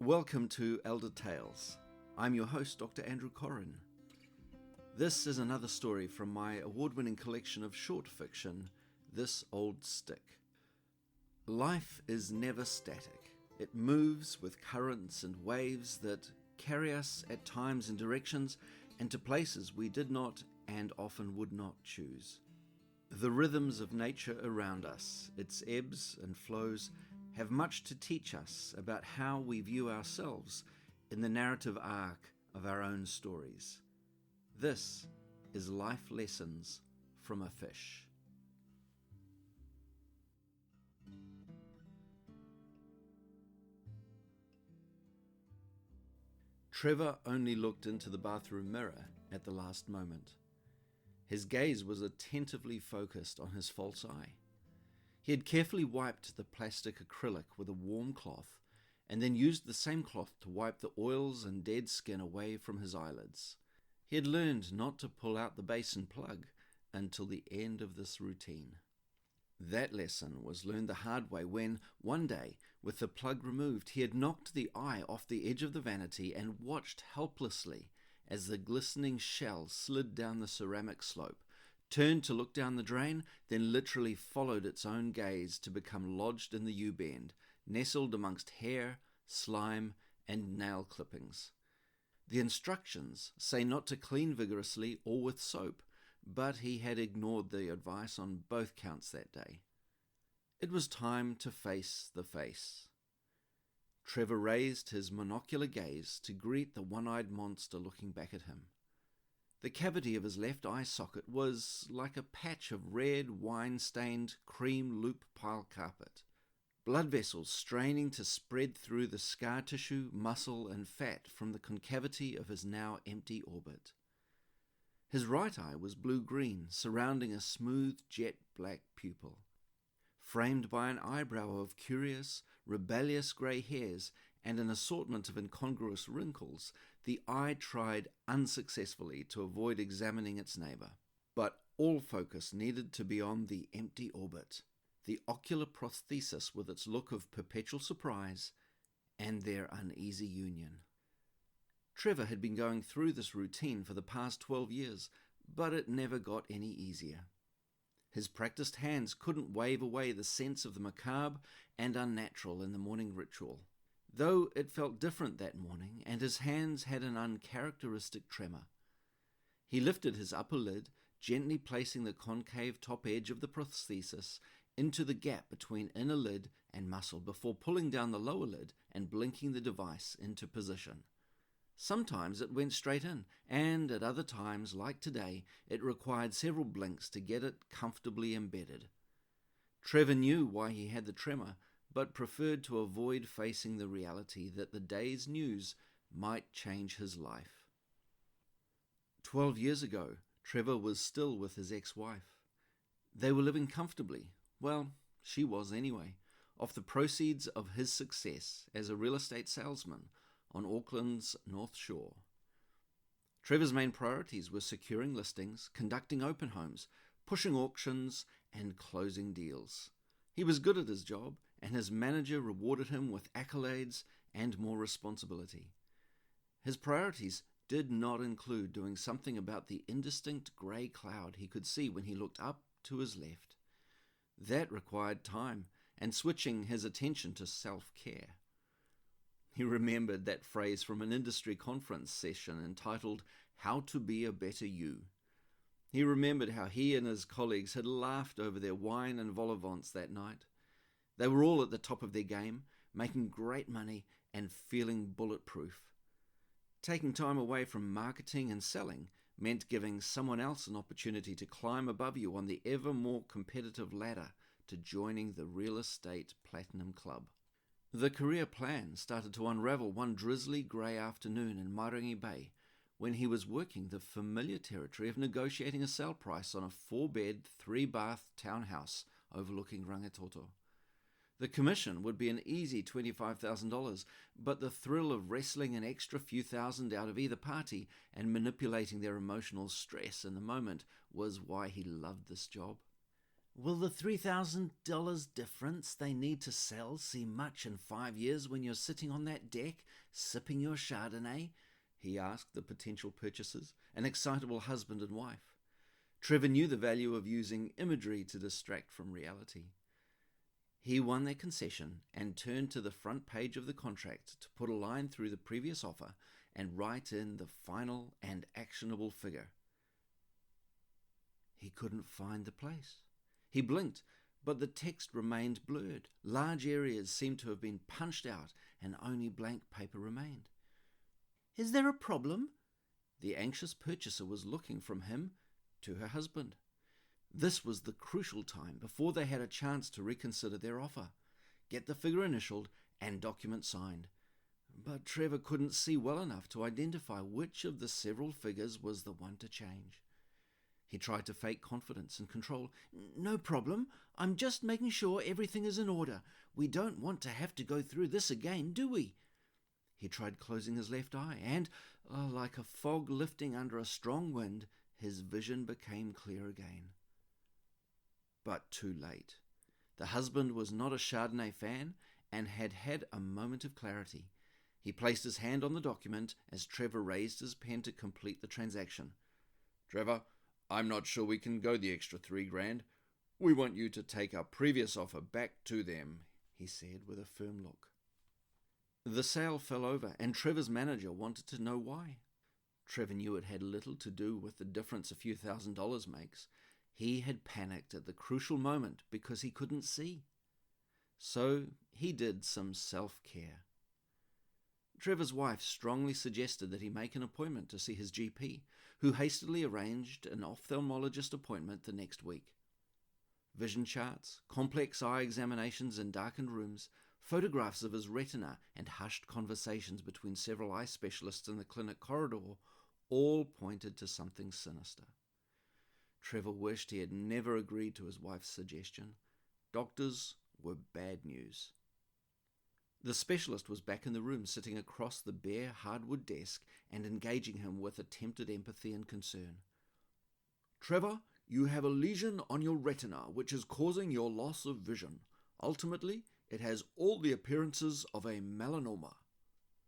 Welcome to Elder Tales. I'm your host, Dr. Andrew Corrin. This is another story from my award-winning collection of short fiction, This Old Stick. Life is never static. It moves with currents and waves that carry us at times in directions and to places we did not and often would not choose. The rhythms of nature around us, its ebbs and flows, have much to teach us about how we view ourselves in the narrative arc of our own stories. This is Life Lessons from a Fish. Trevor only looked into the bathroom mirror at the last moment. His gaze was attentively focused on his false eye. He had carefully wiped the plastic acrylic with a warm cloth and then used the same cloth to wipe the oils and dead skin away from his eyelids. He had learned not to pull out the basin plug until the end of this routine. That lesson was learned the hard way when, one day, with the plug removed, he had knocked the eye off the edge of the vanity and watched helplessly as the glistening shell slid down the ceramic slope, turned to look down the drain, then literally followed its own gaze to become lodged in the U-bend, nestled amongst hair, slime, and nail clippings. The instructions say not to clean vigorously or with soap, but he had ignored the advice on both counts that day. It was time to face the face. Trevor raised his monocular gaze to greet the one-eyed monster looking back at him. The cavity of his left eye socket was like a patch of red, wine-stained cream loop pile carpet, blood vessels straining to spread through the scar tissue, muscle, and fat from the concavity of his now empty orbit. His right eye was blue-green, surrounding a smooth jet-black pupil. Framed by an eyebrow of curious, rebellious grey hairs and an assortment of incongruous wrinkles, the eye tried unsuccessfully to avoid examining its neighbour. But all focus needed to be on the empty orbit, the ocular prosthesis with its look of perpetual surprise, and their uneasy union. Trevor had been going through this routine for the past 12 years, but it never got any easier. His practiced hands couldn't wave away the sense of the macabre and unnatural in the morning ritual, though it felt different that morning, and his hands had an uncharacteristic tremor. He lifted his upper lid, gently placing the concave top edge of the prosthesis into the gap between inner lid and muscle before pulling down the lower lid and blinking the device into position. Sometimes it went straight in, and at other times, like today, it required several blinks to get it comfortably embedded. Trevor knew why he had the tremor, but preferred to avoid facing the reality that the day's news might change his life. 12 years ago, Trevor was still with his ex-wife. They were living comfortably, well, she was anyway, off the proceeds of his success as a real estate salesman on Auckland's North Shore. Trevor's main priorities were securing listings, conducting open homes, pushing auctions, and closing deals. He was good at his job, and his manager rewarded him with accolades and more responsibility. His priorities did not include doing something about the indistinct grey cloud he could see when he looked up to his left. That required time and switching his attention to self-care. He remembered that phrase from an industry conference session entitled, "How to Be a Better You." He remembered how he and his colleagues had laughed over their wine and vol au vents that night. They were all at the top of their game, making great money and feeling bulletproof. Taking time away from marketing and selling meant giving someone else an opportunity to climb above you on the ever more competitive ladder to joining the real estate platinum club. The career plan started to unravel one drizzly grey afternoon in Mairangi Bay when he was working the familiar territory of negotiating a sale price on a 4-bed, 3-bath townhouse overlooking Rangitoto. The commission would be an easy $25,000, but the thrill of wrestling an extra few thousand out of either party and manipulating their emotional stress in the moment was why he loved this job. Will the $3,000 difference they need to sell seem much in 5 years when you're sitting on that deck, sipping your Chardonnay? He asked the potential purchasers, an excitable husband and wife. Trevor knew the value of using imagery to distract from reality. He won their concession and turned to the front page of the contract to put a line through the previous offer and write in the final and actionable figure. He couldn't find the place. He blinked, but the text remained blurred. Large areas seemed to have been punched out and only blank paper remained. Is there a problem? The anxious purchaser was looking from him to her husband. This was the crucial time before they had a chance to reconsider their offer, get the figure initialed and document signed. But Trevor couldn't see well enough to identify which of the several figures was the one to change. He tried to fake confidence and control. No problem. I'm just making sure everything is in order. We don't want to have to go through this again, do we? He tried closing his left eye, and, like a fog lifting under a strong wind, his vision became clear again. But too late. The husband was not a Chardonnay fan and had had a moment of clarity. He placed his hand on the document as Trevor raised his pen to complete the transaction. Trevor, I'm not sure we can go the extra $3,000. We want you to take our previous offer back to them, he said with a firm look. The sale fell over, and Trevor's manager wanted to know why. Trevor knew it had little to do with the difference a few $1,000s makes. He had panicked at the crucial moment because he couldn't see. So he did some self-care. Trevor's wife strongly suggested that he make an appointment to see his GP, who hastily arranged an ophthalmologist appointment the next week. Vision charts, complex eye examinations in darkened rooms, photographs of his retina, and hushed conversations between several eye specialists in the clinic corridor all pointed to something sinister. Trevor wished he had never agreed to his wife's suggestion. Doctors were bad news. The specialist was back in the room, sitting across the bare hardwood desk and engaging him with attempted empathy and concern. Trevor, you have a lesion on your retina which is causing your loss of vision. Ultimately, it has all the appearances of a melanoma.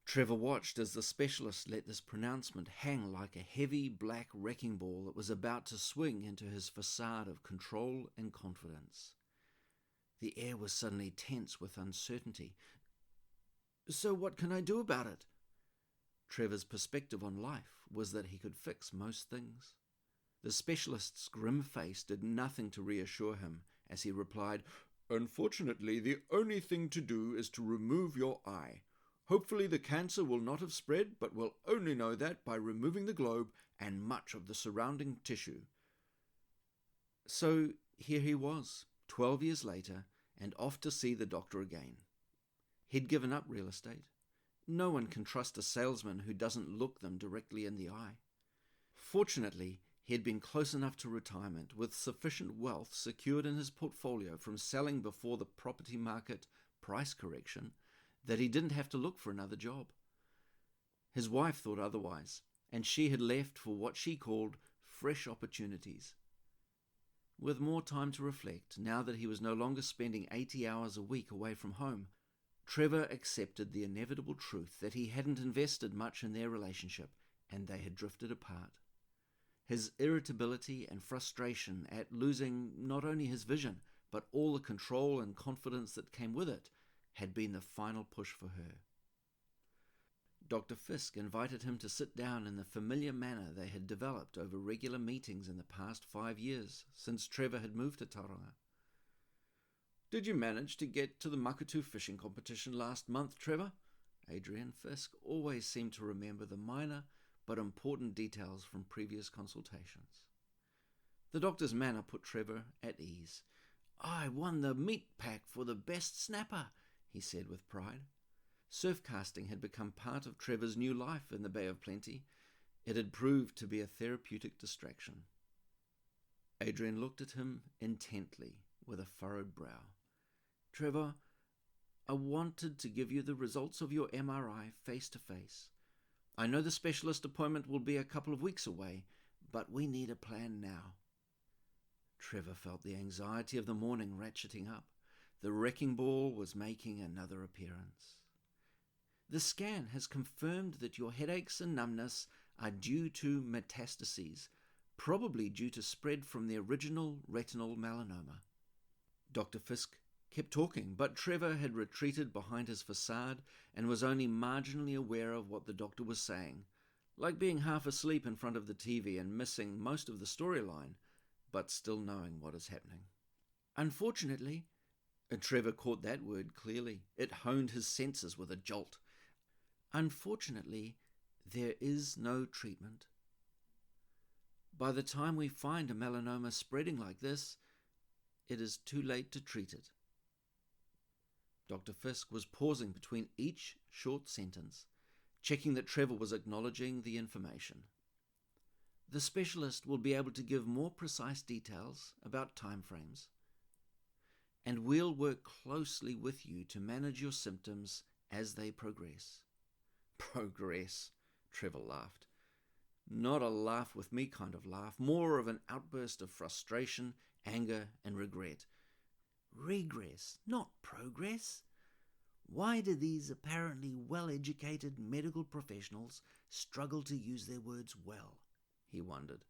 Trevor watched as the specialist let this pronouncement hang like a heavy black wrecking ball that was about to swing into his facade of control and confidence. The air was suddenly tense with uncertainty. So what can I do about it? Trevor's perspective on life was that he could fix most things. The specialist's grim face did nothing to reassure him as he replied, Unfortunately, the only thing to do is to remove your eye. Hopefully the cancer will not have spread, but we'll only know that by removing the globe and much of the surrounding tissue. So here he was, 12 years later, and off to see the doctor again. He'd given up real estate. No one can trust a salesman who doesn't look them directly in the eye. Fortunately, he had been close enough to retirement with sufficient wealth secured in his portfolio from selling before the property market price correction that he didn't have to look for another job. His wife thought otherwise, and she had left for what she called fresh opportunities. With more time to reflect, now that he was no longer spending 80 hours a week away from home, Trevor accepted the inevitable truth that he hadn't invested much in their relationship and they had drifted apart. His irritability and frustration at losing not only his vision, but all the control and confidence that came with it, had been the final push for her. Dr. Fisk invited him to sit down in the familiar manner they had developed over regular meetings in the past 5 years, since Trevor had moved to Tauranga. Did you manage to get to the Makatu fishing competition last month, Trevor? Adrian Fisk always seemed to remember the minor but important details from previous consultations. The doctor's manner put Trevor at ease. I won the meat pack for the best snapper, he said with pride. Surf casting had become part of Trevor's new life in the Bay of Plenty. It had proved to be a therapeutic distraction. Adrian looked at him intently with a furrowed brow. Trevor, I wanted to give you the results of your MRI face to face. I know the specialist appointment will be a couple of weeks away, but we need a plan now. Trevor felt the anxiety of the morning ratcheting up. The wrecking ball was making another appearance. The scan has confirmed that your headaches and numbness are due to metastases, probably due to spread from the original retinal melanoma. Dr. Fisk kept talking, but Trevor had retreated behind his facade and was only marginally aware of what the doctor was saying, like being half asleep in front of the TV and missing most of the storyline, but still knowing what is happening. Unfortunately, Trevor caught that word clearly. It honed his senses with a jolt. Unfortunately, there is no treatment. By the time we find a melanoma spreading like this, it is too late to treat it. Dr. Fisk was pausing between each short sentence, checking that Trevor was acknowledging the information. The specialist will be able to give more precise details about timeframes, and we'll work closely with you to manage your symptoms as they progress. Progress, Trevor laughed. Not a laugh with me kind of laugh, more of an outburst of frustration, anger, and regret. Regress, not progress. Why do these apparently well-educated medical professionals struggle to use their words well? He wondered.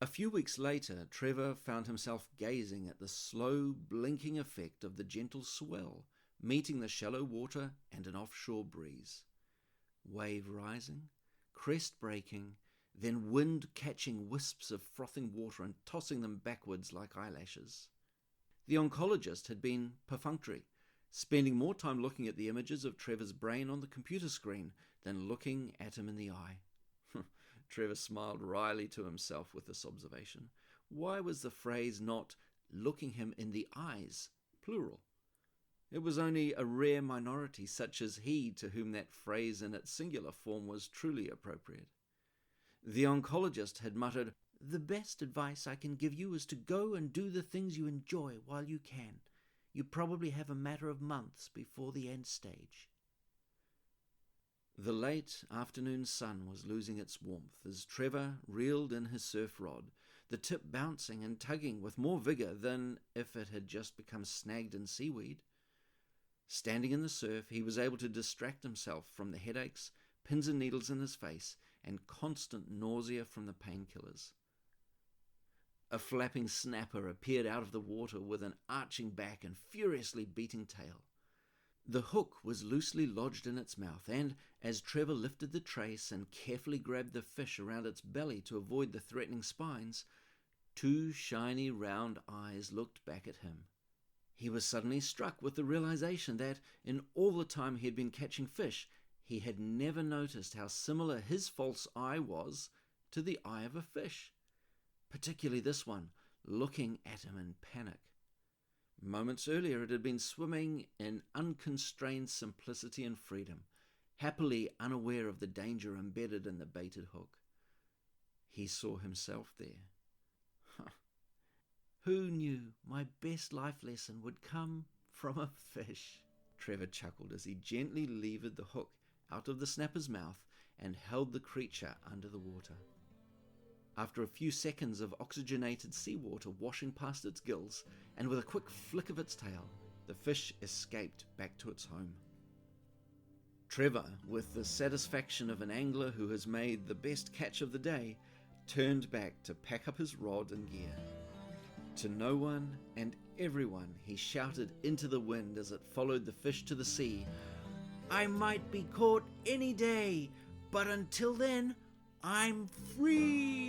A few weeks later, Trevor found himself gazing at the slow, blinking effect of the gentle swell meeting the shallow water and an offshore breeze. Wave rising, crest breaking, then wind catching wisps of frothing water and tossing them backwards like eyelashes. The oncologist had been perfunctory, spending more time looking at the images of Trevor's brain on the computer screen than looking at him in the eye. Trevor smiled wryly to himself with this observation. Why was the phrase not looking him in the eyes plural? It was only a rare minority such as he to whom that phrase in its singular form was truly appropriate. The oncologist had muttered, "The best advice I can give you is to go and do the things you enjoy while you can. You probably have a matter of months before the end stage." The late afternoon sun was losing its warmth as Trevor reeled in his surf rod, the tip bouncing and tugging with more vigour than if it had just become snagged in seaweed. Standing in the surf, he was able to distract himself from the headaches, pins and needles in his face, and constant nausea from the painkillers. A flapping snapper appeared out of the water with an arching back and furiously beating tail. The hook was loosely lodged in its mouth, and as Trevor lifted the trace and carefully grabbed the fish around its belly to avoid the threatening spines, two shiny round eyes looked back at him. He was suddenly struck with the realization that, in all the time he had been catching fish, he had never noticed how similar his false eye was to the eye of a fish, particularly this one, looking at him in panic. Moments earlier it had been swimming in unconstrained simplicity and freedom, happily unaware of the danger embedded in the baited hook. He saw himself there. Who knew my best life lesson would come from a fish? Trevor chuckled as he gently levered the hook out of the snapper's mouth and held the creature under the water. After a few seconds of oxygenated seawater washing past its gills, and with a quick flick of its tail, the fish escaped back to its home. Trevor, with the satisfaction of an angler who has made the best catch of the day, turned back to pack up his rod and gear. To no one and everyone he shouted into the wind as it followed the fish to the sea, "I might be caught any day, but until then, I'm free!"